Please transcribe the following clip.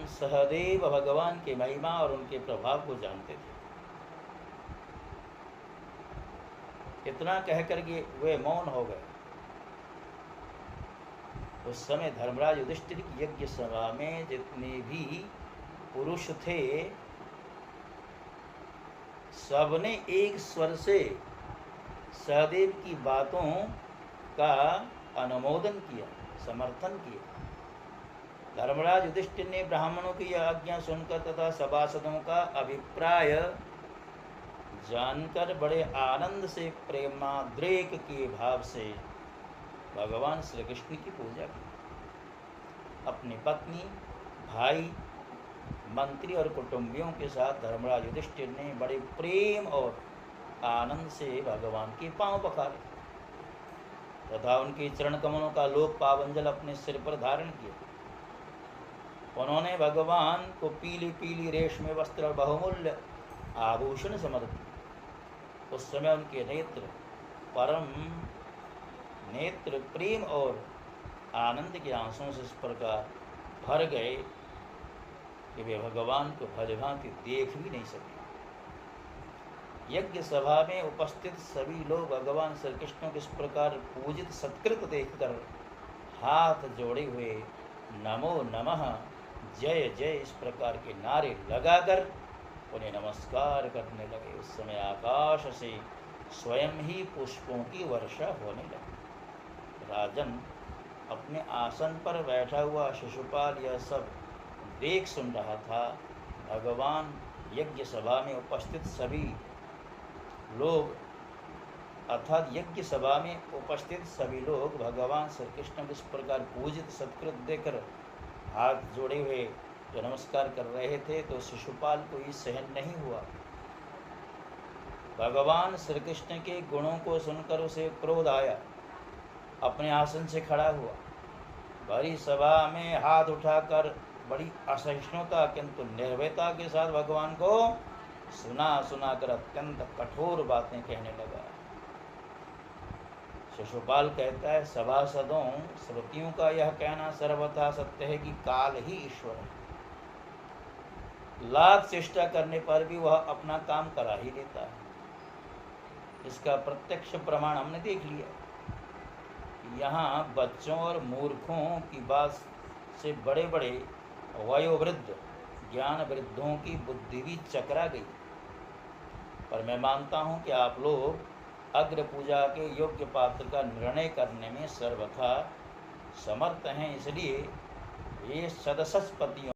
सहदेव भगवान की महिमा और उनके प्रभाव को जानते थे। इतना कहकर के वे मौन हो गए। उस समय धर्मराज युधिष्ठिर की यज्ञ सभा में जितने भी पुरुष थे, सबने एक स्वर से सहदेव की बातों का अनुमोदन किया, समर्थन किया। धर्मराज युधिष्ठिर ने ब्राह्मणों की यह आज्ञा सुनकर तथा सभासदों का अभिप्राय जानकर बड़े आनंद से प्रेमाद्रेक के भाव से भगवान श्री कृष्ण की पूजा की। अपनी पत्नी, भाई, मंत्री और कुटुंबियों के साथ धर्मराज युधिष्ठिर ने बड़े प्रेम और आनंद से भगवान के पांव पखारे तथा उनके चरण कमलों का लोक पावन जल अपने सिर पर धारण किया। उन्होंने भगवान को पीली पीली रेशमी वस्त्र और बहुमूल्य आभूषण समर्पित। उस समय उनके नेत्र प्रेम और आनंद के आंसुओं से इस प्रकार भर गए कि वे भगवान को भलीभांति देख भी नहीं सके। यज्ञ सभा में उपस्थित सभी लोग भगवान श्री कृष्ण को इस प्रकार पूजित सत्कृत देखकर हाथ जोड़े हुए नमो नमः, जय जय इस प्रकार के नारे लगाकर उन्हें नमस्कार करने लगे। उस समय आकाश से स्वयं ही पुष्पों की वर्षा होने लगी। राजन, अपने आसन पर बैठा हुआ शिशुपाल यह सब देख सुन रहा था। भगवान यज्ञ सभा में उपस्थित सभी लोग अर्थात यज्ञ सभा में उपस्थित सभी लोग भगवान श्री कृष्ण इस प्रकार पूजित सत्कृत देकर हाथ जोड़े हुए जो नमस्कार कर रहे थे, तो शिशुपाल को ये सहन नहीं हुआ। भगवान श्री कृष्ण के गुणों को सुनकर उसे क्रोध आया। अपने आसन से खड़ा हुआ, भरी सभा में हाथ उठाकर बड़ी असहिष्णुता किंतु निर्भयता के साथ भगवान को सुनाकर अत्यंत कठोर बातें कहने लगा। शिशुपाल कहता है, सभासदों, श्रुतियों का यह कहना सर्वथा सत्य है कि काल ही ईश्वर है। लाख चेष्टा करने पर भी वह अपना काम करा ही लेता है। इसका प्रत्यक्ष प्रमाण हमने देख लिया। यहाँ बच्चों और मूर्खों की बात से बड़े बड़े वयोवृद्ध ज्ञान वृद्धों की बुद्धि भी चकरा गई। पर मैं मानता हूँ कि आप लोग अग्र पूजा के योग्य पात्र का निर्णय करने में सर्वथा समर्थ हैं, इसलिए ये सदसस्पतियों